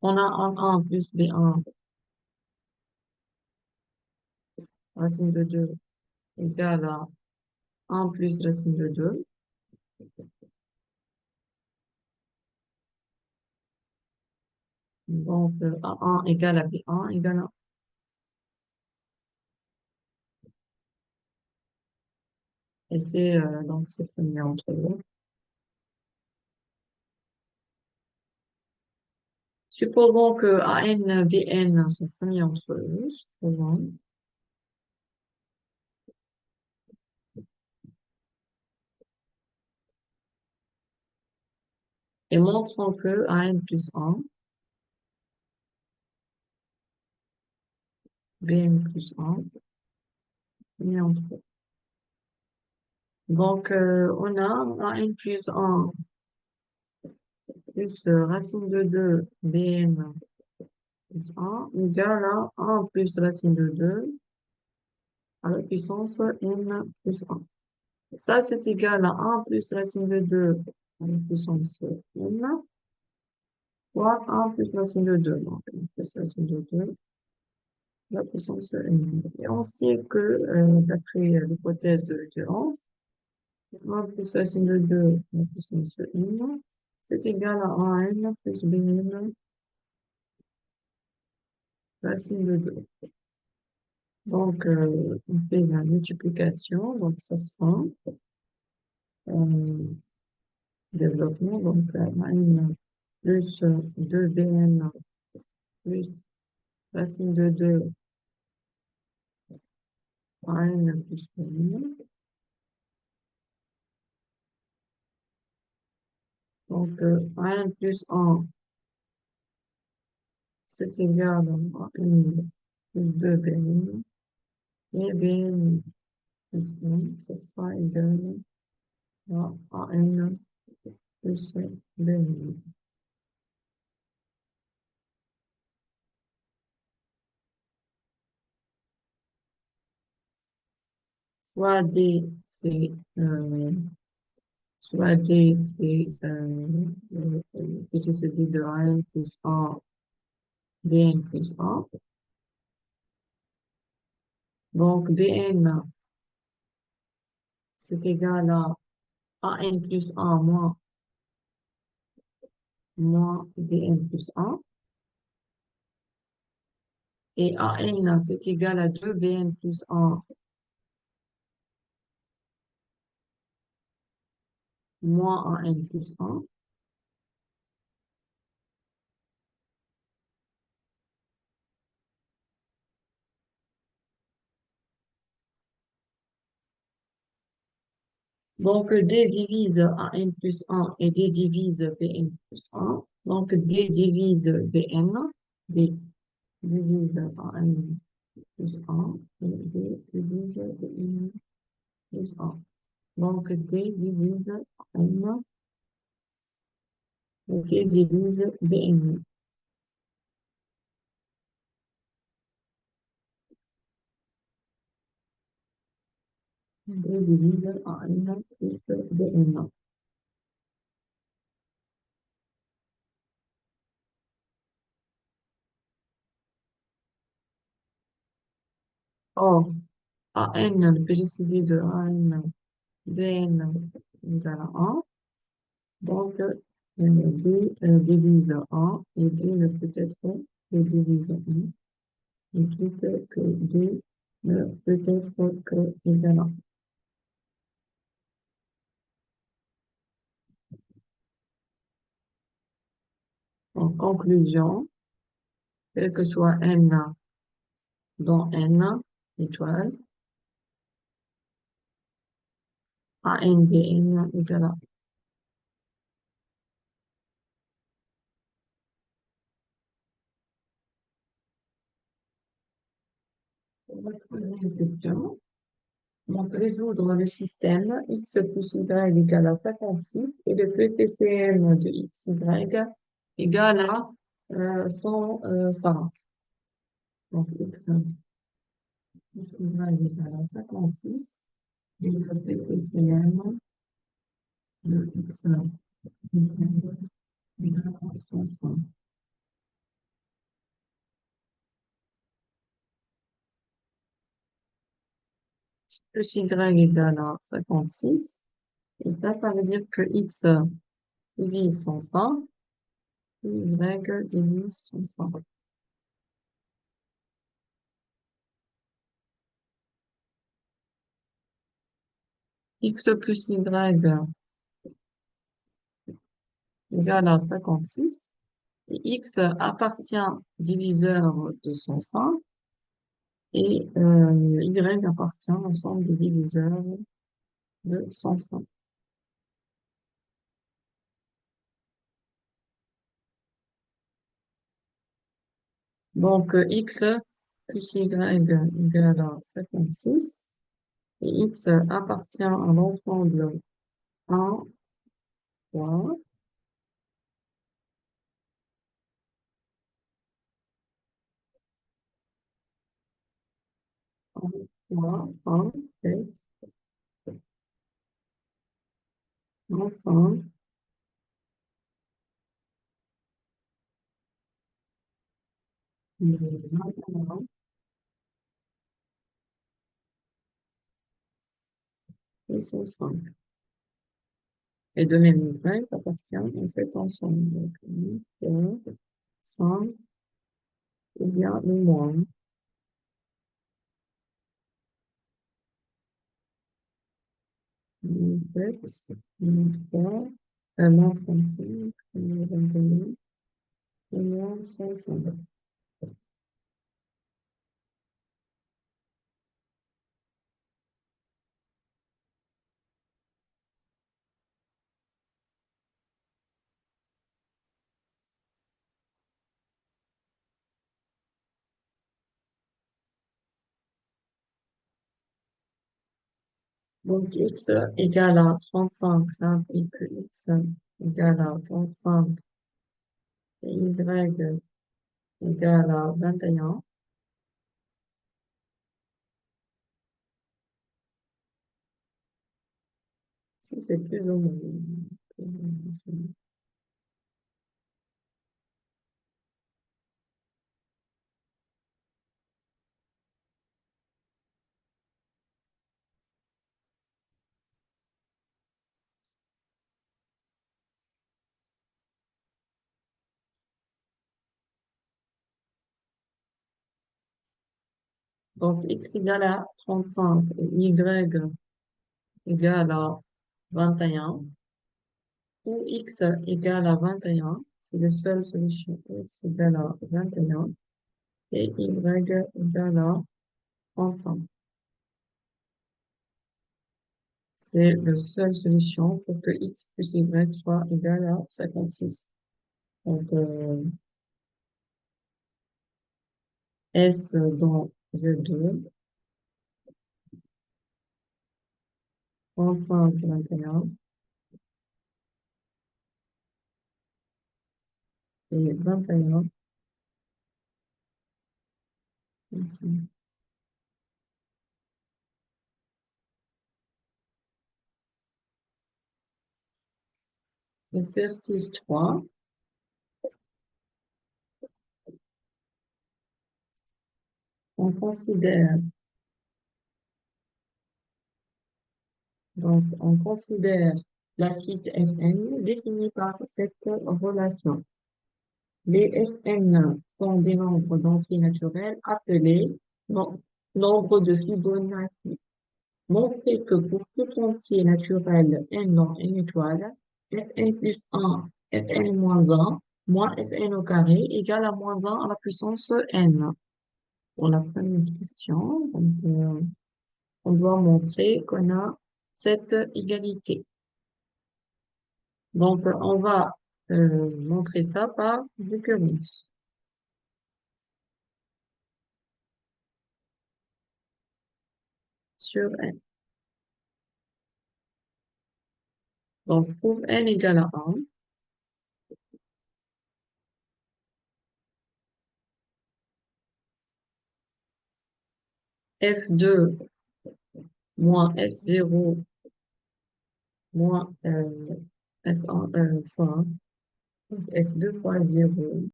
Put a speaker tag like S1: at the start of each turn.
S1: On a un plus B1, racine de 2 égale à un plus racine de 2. Donc, A1 égale à B1 égale à, et c'est, donc, c'est premier entre eux. Supposons que AN, BN sont premiers entre eux, supposons, et montrons que AN plus 1, BN plus 1, premiers entre eux. Donc, on a AN plus 1 plus racine de 2, BN plus 1 égale à 1 plus racine de 2 à la puissance N plus 1. Ça, c'est égal à 1 plus racine de 2 à la puissance N fois 1 plus racine de 2. Donc, 1 plus racine de 2 la puissance N. Et on sait que, d'après l'hypothèse de référence, 1 plus racine de 2 la puissance N, c'est égal à 1N plus Bn racine de 2. Donc, on fait la multiplication, donc ça sera euh, développement, donc N plus 2Bn plus racine de 2 N plus Bn. Donc, N plus 1, c'est égal à N plus 2Bn. Et Bn plus 1, ça sera égal à N plus Bn. Soit D, c'est soit D, c'est petit cd de N plus 1, Bn plus 1. Donc, Bn, c'est égal à An plus 1 moins Bn plus 1. Et An, c'est égal à 2Bn plus 1 moins An plus 1. Donc, D divise An plus 1 et D divise Bn plus 1. Donc, D divise Bn, D divise An plus 1 et D divise Bn plus 1. Donc, D divise N et D divise Bn. D divise N plus Bn. Or, AN, le PGCD de AN, BN égale à 1. Donc, D divise 1 et D ne peut être que divise 1. Implique que D ne peut être que égal à 1. En conclusion, quel que soit N dans N étoile, AN, BN égale à 1. On va poser une question. Donc, résoudre le système x plus y égale à 56 et le PPCM de xy égale à 105. Donc, xy égale à 56 et le PPCM de xy égale à 105. plus y égale à 56. Et ça veut dire que x divise son 100, y divise son 100. X plus y égale à 56. Et x appartient diviseur de son 100 et y appartient à l'ensemble des diviseurs de son 100. Donc, x plus y égale à 56 et x appartient à l'ensemble 1, 3, 1, 3, 1, 7, enfin, 21 et 65. Et de même, y appartient à cet ensemble. Donc, 8, 5, ou bien le moins. 17, 3, moins 35, moins 21, et moins 65. Donc, x égale à 35, ça implique que x égale à 35 et y égale à 21. Si c'est plus ou moins. Donc, x égale à 35 et y égale à 21, ou x égale à 21, c'est la seule solution. X égale à 21 et y égale à 35. C'est la seule solution pour que x plus y soit égal à 56. Donc, S dans Z2, 35, 21 et 21. Exercice 3. On considère, on considère la suite Fn définie par cette relation. Les Fn sont des nombres d'entiers naturels appelés nombres de Fibonacci. Montrer que pour tout entier naturel n dans n étoile, Fn plus 1, Fn moins 1, moins Fn au carré égale à moins 1 à la puissance n. Pour la première question, donc, on doit montrer qu'on a cette égalité. Donc, on va montrer ça par récurrence sur n. Donc, pour n égale à 1, F2 moins F0 moins F1 fois F2 fois 0